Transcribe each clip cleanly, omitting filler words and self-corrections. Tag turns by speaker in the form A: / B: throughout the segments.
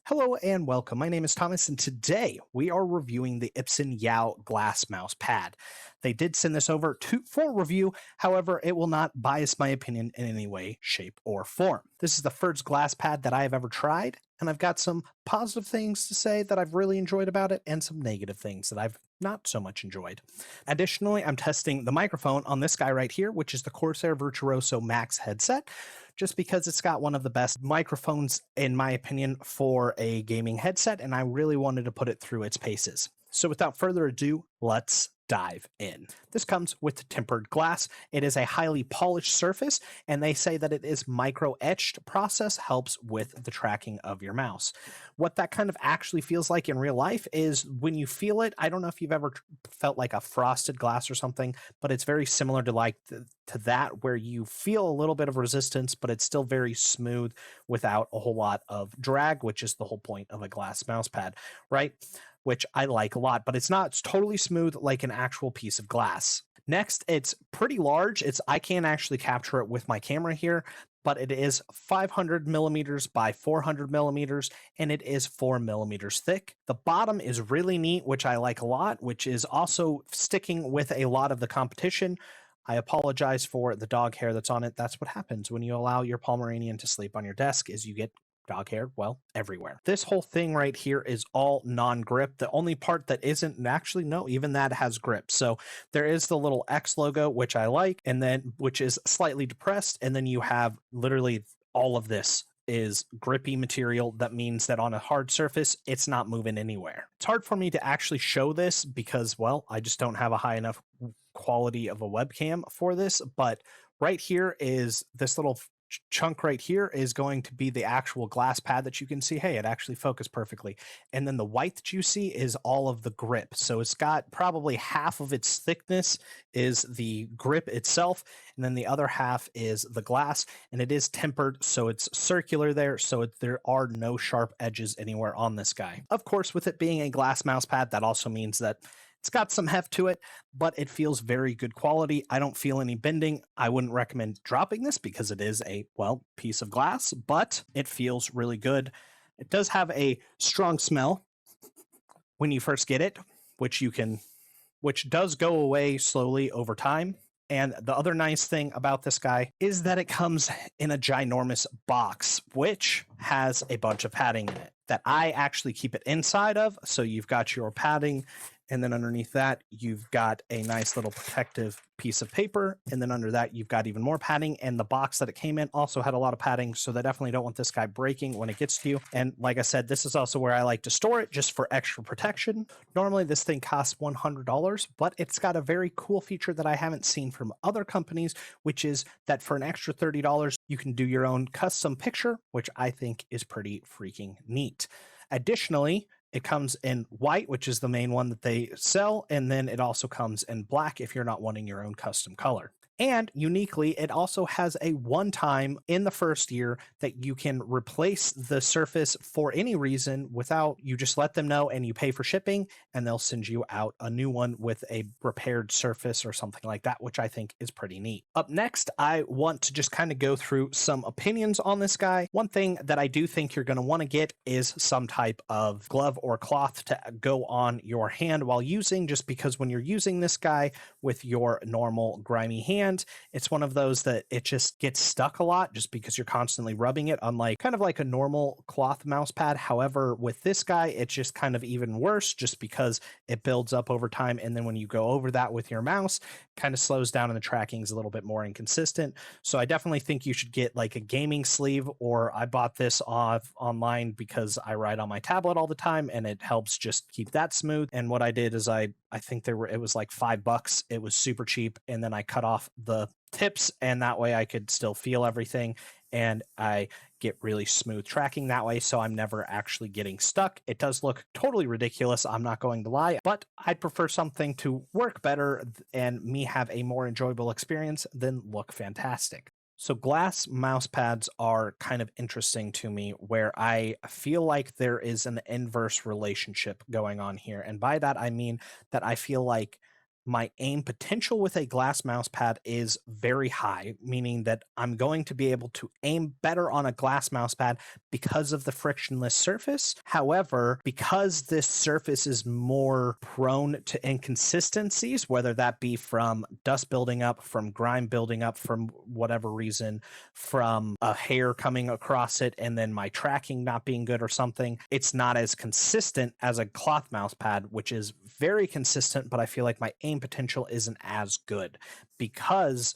A: Hello and welcome. My name is Thomas, and today we are reviewing the Ipason Yao Glass Mousepad. They did send this over for review, however, it will not bias my opinion in any way, shape, or form. This is the first glass pad that I have ever tried, and I've got some positive things to say that I've really enjoyed about it, and some negative things that I've not so much enjoyed. Additionally, I'm testing the microphone on this guy right here, which is the Corsair Virtuoso Max headset, just because it's got one of the best microphones, in my opinion, for a gaming headset, and I really wanted to put it through its paces. So without further ado, let's dive in. This comes with tempered glass. It is a highly polished surface, and they say that it is micro-etched process helps with the tracking of your mouse. What that kind of actually feels like in real life is when you feel it, I don't know if you've ever felt like a frosted glass or something, but it's very similar to to that, where you feel a little bit of resistance, but it's still very smooth without a whole lot of drag, which is the whole point of a glass mouse pad, right? Which I like a lot, but it's not totally smooth like an actual piece of glass. Next, it's pretty large. I can't actually capture it with my camera here, but it is 500 millimeters by 400 millimeters, and it is 4 millimeters thick. The bottom is really neat, which I like a lot, which is also sticking with a lot of the competition. I apologize for the dog hair that's on it. That's what happens when you allow your Pomeranian to sleep on your desk, is you get dog hair, well, everywhere. This whole thing right here is all non-grip. The only part that isn't, actually, no, even that has grip. So there is the little X logo, which I like, and then which is slightly depressed, and then you have literally all of this is grippy material. That means that on a hard surface, it's not moving anywhere. It's hard for me to actually show this because, well, I just don't have a high enough quality of a webcam for this, but right here is this little chunk right here is going to be the actual glass pad that you can see. Hey, it actually focused perfectly. And then the white that you see is all of the grip. So it's got probably half of its thickness is the grip itself, and then the other half is the glass, and it is tempered, so it's circular there, so there are no sharp edges anywhere on this guy. Of course, with it being a glass mouse pad, that also means that it's got some heft to it, but it feels very good quality. I don't feel any bending. I wouldn't recommend dropping this because it is a, well, piece of glass, but it feels really good. It does have a strong smell when you first get it, which does go away slowly over time. And the other nice thing about this guy is that it comes in a ginormous box, which has a bunch of padding in it that I actually keep it inside of. So you've got your padding, and then underneath that, you've got a nice little protective piece of paper. And then under that, you've got even more padding. And the box that it came in also had a lot of padding. So they definitely don't want this guy breaking when it gets to you. And like I said, this is also where I like to store it, just for extra protection. Normally, this thing costs $100, but it's got a very cool feature that I haven't seen from other companies, which is that for an extra $30, you can do your own custom picture, which I think is pretty freaking neat. Additionally, it comes in white, which is the main one that they sell, and then it also comes in black if you're not wanting your own custom color. And uniquely, it also has a one-time in the first year that you can replace the surface for any reason without, you just let them know and you pay for shipping, and they'll send you out a new one with a repaired surface or something like that, which I think is pretty neat. Up next, I want to just kind of go through some opinions on this guy. One thing that I do think you're going to want to get is some type of glove or cloth to go on your hand while using, just because when you're using this guy with your normal grimy hand, it's one of those that it just gets stuck a lot just because you're constantly rubbing it, unlike kind of like a normal cloth mouse pad. However, with this guy, it's just kind of even worse just because it builds up over time. And then when you go over that with your mouse, it kind of slows down and the tracking is a little bit more inconsistent. So I definitely think you should get like a gaming sleeve, or I bought this off online because I write on my tablet all the time and it helps just keep that smooth. And what I did is I think it was like $5. It was super cheap. And then I cut off the tips, and that way I could still feel everything, and I get really smooth tracking that way, so I'm never actually getting stuck. It does look totally ridiculous, I'm not going to lie, but I'd prefer something to work better and me have a more enjoyable experience than look fantastic. So glass mouse pads are kind of interesting to me, where I feel like there is an inverse relationship going on here. And by that, I mean that I feel like my aim potential with a glass mouse pad is very high, meaning that I'm going to be able to aim better on a glass mouse pad because of the frictionless surface. However, because this surface is more prone to inconsistencies, whether that be from dust building up, from grime building up, from whatever reason, from a hair coming across it, and then my tracking not being good or something, it's not as consistent as a cloth mouse pad, which is very consistent, but I feel like my aim potential isn't as good because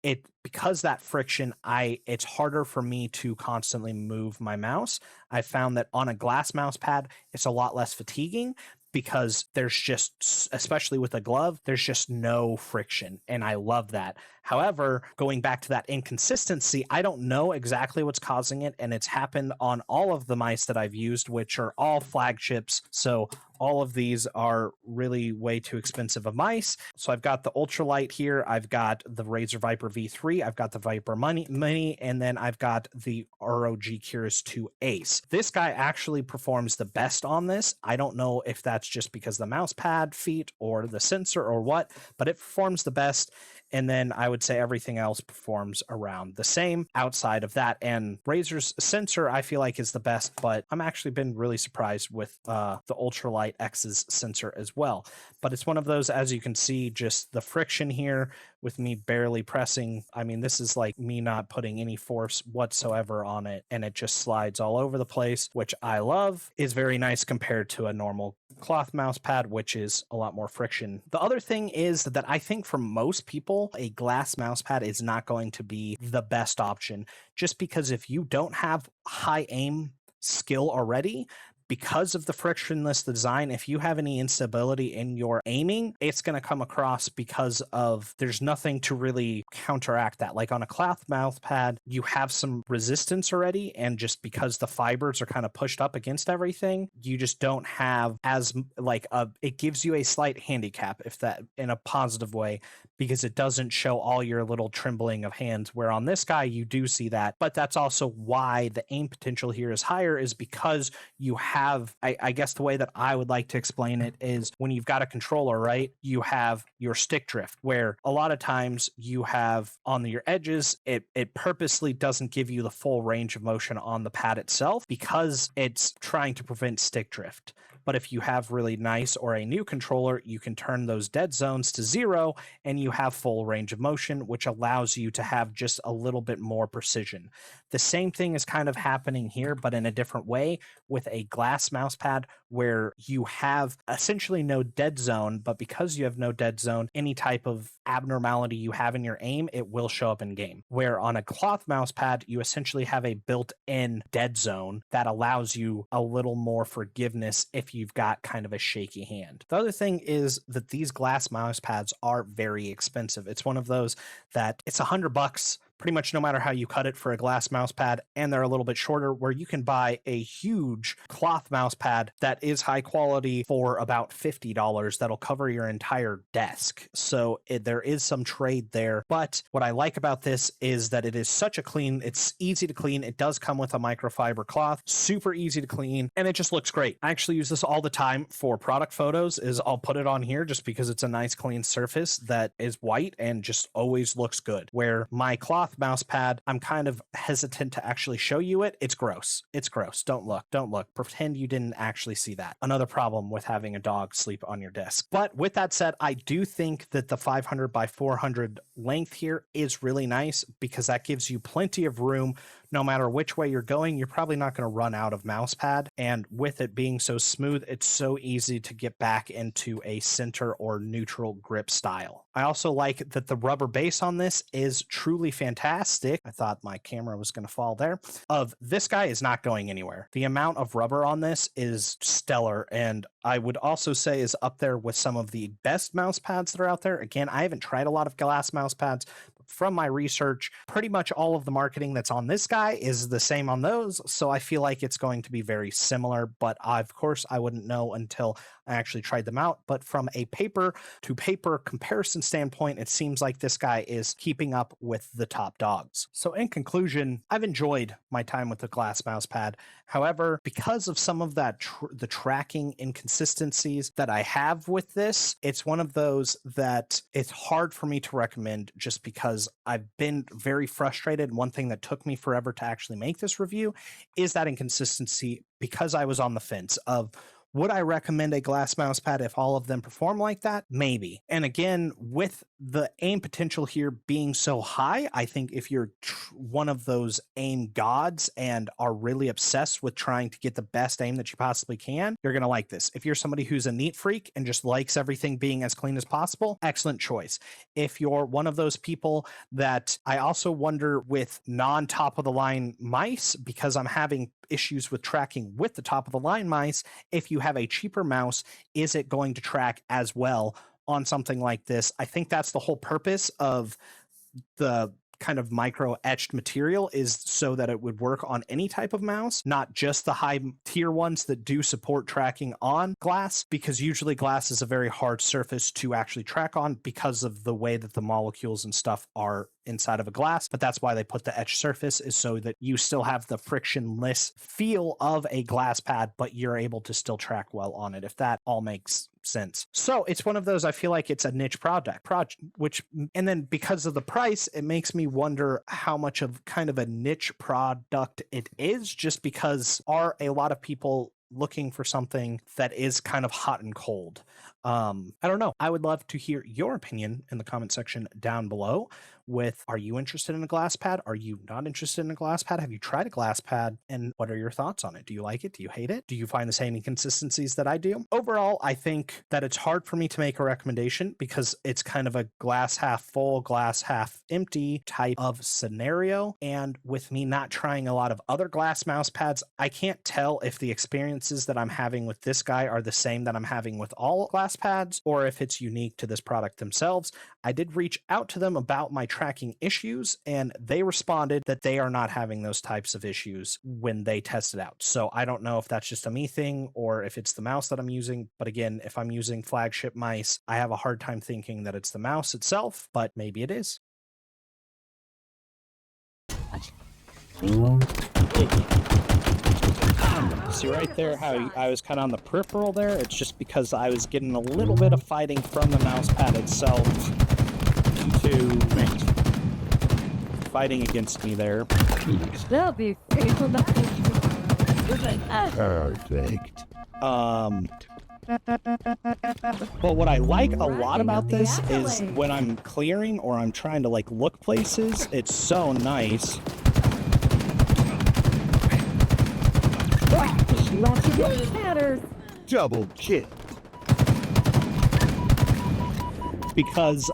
A: that friction, it's harder for me to constantly move my mouse. I found that on a glass mouse pad, it's a lot less fatiguing because there's just, especially with a glove, there's just no friction, and I love that. However, going back to that inconsistency, I don't know exactly what's causing it, and it's happened on all of the mice that I've used, which are all flagships. So all of these are really way too expensive of mice. So I've got the ultralight here, I've got the Razer Viper V3, I've got the Viper Mini, and then I've got the ROG Curious 2 Ace. This guy actually performs the best on this. I don't know if that's just because the mouse pad feet or the sensor or what, but it performs the best. And then I would say everything else performs around the same outside of that. And Razer's sensor, I feel like, is the best, but I'm actually been really surprised with the Ultralight X's sensor as well. But it's one of those, as you can see, just the friction here with me barely pressing. I mean, this is like me not putting any force whatsoever on it, and it just slides all over the place, which I love. Is very nice compared to a normal cloth mouse pad, which is a lot more friction. The other thing is that I think for most people, a glass mouse pad is not going to be the best option, just because if you don't have high aim skill already, because of the frictionless design, if you have any instability in your aiming, it's going to come across because of there's nothing to really counteract that. Like on a cloth mouse pad, you have some resistance already, and just because the fibers are kind of pushed up against everything, you just don't have as like it gives you a slight handicap, if that in a positive way, because it doesn't show all your little trembling of hands, where on this guy you do see that. But that's also why the aim potential here is higher, is because you have, I guess the way that I would like to explain it is when you've got a controller, right, you have your stick drift, where a lot of times you have on your edges, it purposely doesn't give you the full range of motion on the pad itself because it's trying to prevent stick drift. But if you have really nice or a new controller, you can turn those dead zones to 0 and you have full range of motion, which allows you to have just a little bit more precision. The same thing is kind of happening here, but in a different way with a glass mouse pad, where you have essentially no dead zone, but because you have no dead zone, any type of abnormality you have in your aim, it will show up in game. Where on a cloth mouse pad, you essentially have a built-in dead zone that allows you a little more forgiveness if you've got kind of a shaky hand. The other thing is that these glass mouse pads are very expensive. It's one of those that it's $100 pretty much no matter how you cut it for a glass mouse pad, and they're a little bit shorter, where you can buy a huge cloth mouse pad that is high quality for about $50 that'll cover your entire desk. So there is some trade there, but what I like about this is that it is such a clean, it's easy to clean. It does come with a microfiber cloth, super easy to clean, and it just looks great. I actually use this all the time for product photos. I'll put it on here just because it's a nice clean surface that is white and just always looks good. Where my cloth mouse pad, I'm kind of hesitant to actually show you it. It's gross. It's gross. Don't look. Pretend you didn't actually see that. Another problem with having a dog sleep on your desk. But with that said, I do think that the 500 by 400 length here is really nice, because that gives you plenty of room. No matter which way you're going, you're probably not going to run out of mouse pad. And with it being so smooth, it's so easy to get back into a center or neutral grip style. I also like that the rubber base on this is truly fantastic. I thought my camera was going to fall there. This guy is not going anywhere. The amount of rubber on this is stellar, and I would also say is up there with some of the best mouse pads that are out there. Again, I haven't tried a lot of glass mouse pads, from my research, pretty much all of the marketing that's on this guy is the same on those. So I feel like it's going to be very similar, but of course I wouldn't know until I actually tried them out. But from a paper to paper comparison standpoint, it seems like this guy is keeping up with the top dogs. So in conclusion, I've enjoyed my time with the Glass mouse pad. However, because of some of that the tracking inconsistencies that I have with this, it's one of those that it's hard for me to recommend just because I've been very frustrated. One thing that took me forever to actually make this review is that inconsistency, because I was on the fence of, would I recommend a glass mouse pad if all of them perform like that? Maybe. And again, with the aim potential here being so high, I think if you're one of those aim gods and are really obsessed with trying to get the best aim that you possibly can, you're going to like this. If you're somebody who's a neat freak and just likes everything being as clean as possible, excellent choice. If you're one of those people that I also wonder with non-top of the line mice, because I'm having issues with tracking with the top of the line mice, if you have a cheaper mouse, is it going to track as well on something like this? I think that's the whole purpose of the kind of micro etched material, is so that it would work on any type of mouse, not just the high tier ones that do support tracking on glass, because usually glass is a very hard surface to actually track on because of the way that the molecules and stuff are inside of a glass. But that's why they put the etched surface, is so that you still have the frictionless feel of a glass pad, but you're able to still track well on it, if that all makes sense. So it's one of those, I feel like it's a niche project, which, and then because of the price, it makes me wonder how much of kind of a niche product it is, just because are a lot of people looking for something that is kind of hot and cold? I don't know. I would love to hear your opinion in the comment section down below. Are you interested in a glass pad? Are you not interested in a glass pad? Have you tried a glass pad? And what are your thoughts on it? Do you like it? Do you hate it? Do you find the same inconsistencies that I do? Overall, I think that it's hard for me to make a recommendation because it's kind of a glass half full, glass half empty type of scenario. And with me not trying a lot of other glass mouse pads, I can't tell if the experiences that I'm having with this guy are the same that I'm having with all glass pads, or if it's unique to this product themselves. I did reach out to them about my tracking issues, and they responded that they are not having those types of issues when they test it out. So I don't know if that's just a me thing or if it's the mouse that I'm using. But again, if I'm using flagship mice, I have a hard time thinking that it's the mouse itself, but maybe it is. See right there how I was kind of on the peripheral there? It's just because I was getting a little bit of fighting from the mouse pad itself to fighting against me there.
B: They'll be perfect.
A: But what I like a lot about this is when I'm clearing or I'm trying to like look places, it's so nice.
B: Lots of good matters.
C: Double kill.
A: Because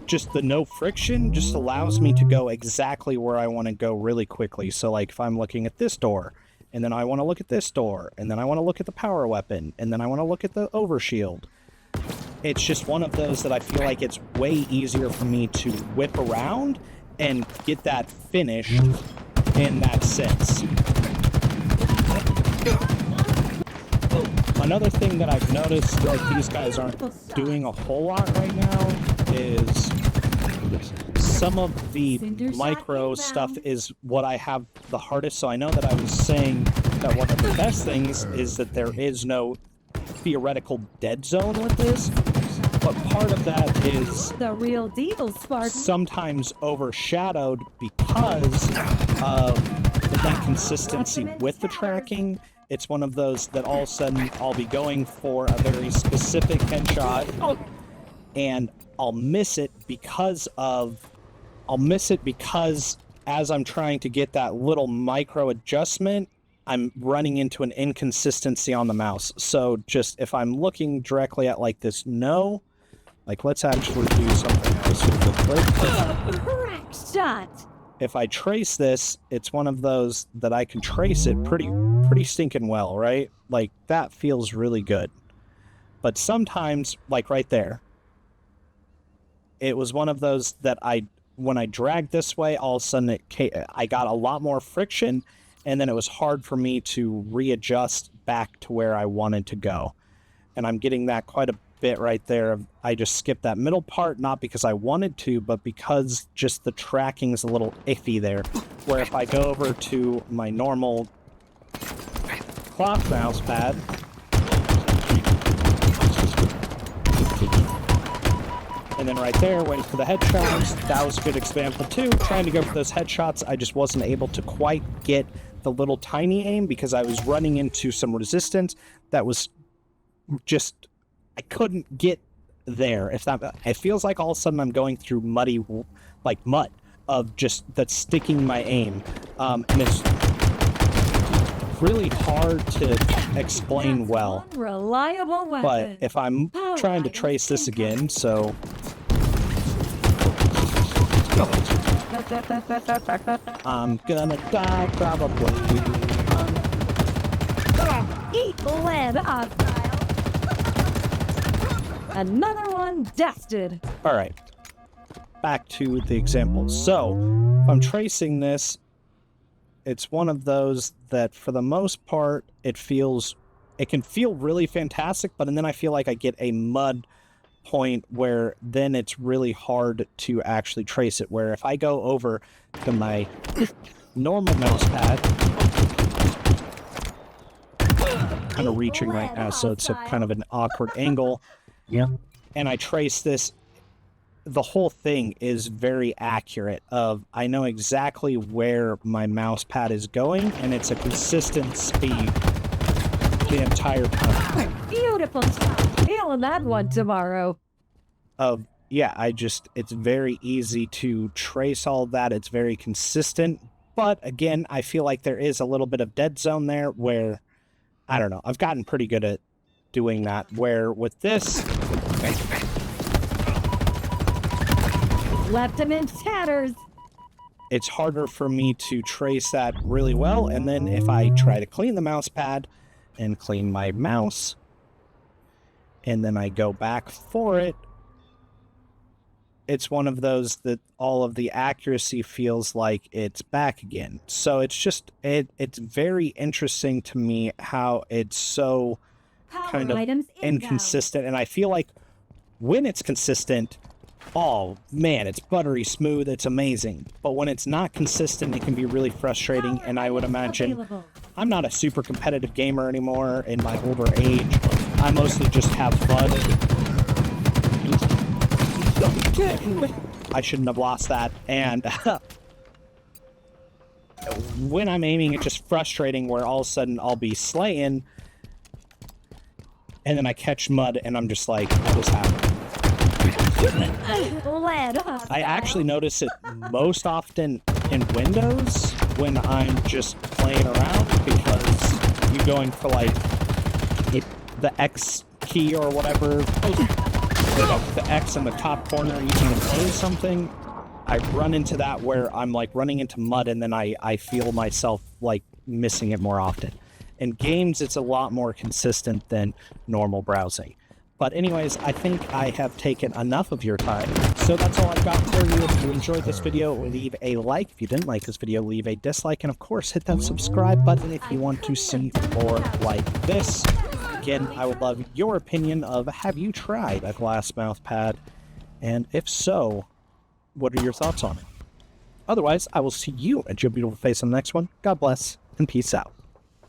A: just the no friction just allows me to go exactly where I want to go really quickly. So like if I'm looking at this door, and then I want to look at this door, and then I want to look at the power weapon, and then I want to look at the overshield. It's just one of those that I feel like it's way easier for me to whip around and get that finished in that sense. Another thing that I've noticed that these guys aren't doing a whole lot right now is some of the micro stuff is what I have the hardest. So I know that I was saying that one of the best things is that there is no theoretical dead zone with this, but part of that is
B: the real deal, Spartan.
A: Sometimes overshadowed because of the inconsistency with the tracking. It's one of those that all of a sudden I'll be going for a very specific headshot and I'll miss it because as I'm trying to get that little micro adjustment, I'm running into an inconsistency on the mouse. So just if I'm looking directly at like this, let's actually do something else with the
B: Correct shot.
A: If I trace this, it's one of those that I can trace it pretty stinking well, right? Like that feels really good. But sometimes, like right there, it was one of those that when I dragged this way, all of a sudden I got a lot more friction, and then it was hard for me to readjust back to where I wanted to go. And I'm getting that quite a bit right there. I just skipped that middle part, not because I wanted to, but because just the tracking is a little iffy there. Where if I go over to my normal cloth mouse pad, and then right there, waiting for the headshots, that was a good example too. Trying to go for those headshots, I just wasn't able to quite get the little tiny aim because I was running into some resistance that was just, I couldn't get there. It feels like all of a sudden I'm going through muddy, like mud of just that's sticking my aim. And it's really hard to explain well.
B: Reliable weapon.
A: But if I'm trying to trace this again, so I'm gonna die probably.
B: Eat lead, hostile. Another one dusted.
A: All right, back to the example. So if I'm tracing this, it's one of those that for the most part, it can feel really fantastic, but then I feel like I get a mud point where then it's really hard to actually trace it. Where if I go over to my normal mouse pad, kind of reaching right now, so it's a kind of an awkward angle.
C: Yeah.
A: And I trace this, the whole thing is very accurate I know exactly where my mouse pad is going, and it's a consistent speed the entire time.
B: Beautiful stuff. Feeling that one tomorrow.
A: It's very easy to trace all that. It's very consistent. But again, I feel like there is a little bit of dead zone there where, I don't know, I've gotten pretty good at doing that. Where with this,
B: Left him in tatters.
A: it's harder for me to trace that really well. And then if I try to clean the mouse pad and clean my mouse, and then I go back for it, it's one of those that all of the accuracy feels like it's back again. So it's just, it's very interesting to me how it's so kind of inconsistent. And I feel like when it's consistent, oh man, it's buttery smooth, it's amazing. But when it's not consistent, it can be really frustrating. And I would imagine, I'm not a super competitive gamer anymore in my older age. I mostly just have fun. I shouldn't have lost that. And when I'm aiming, it's just frustrating where all of a sudden I'll be slaying and then I catch mud and I'm just like, what just happened? I actually notice it most often in Windows when I'm just playing around, because you're going for like the X key or whatever, the X in the top corner, you can play something. I run into that where I'm like running into mud and then I feel myself like missing it more often. In games, it's a lot more consistent than normal browsing. But anyways, I think I have taken enough of your time. So that's all I've got for you. If you enjoyed this video, leave a like. If you didn't like this video, leave a dislike. And of course, hit that subscribe button if you want to see more like this. Again, I would love your opinion of, have you tried a glass mouse pad? And if so, what are your thoughts on it? Otherwise, I will see you at your beautiful face on the next one. God bless and peace out.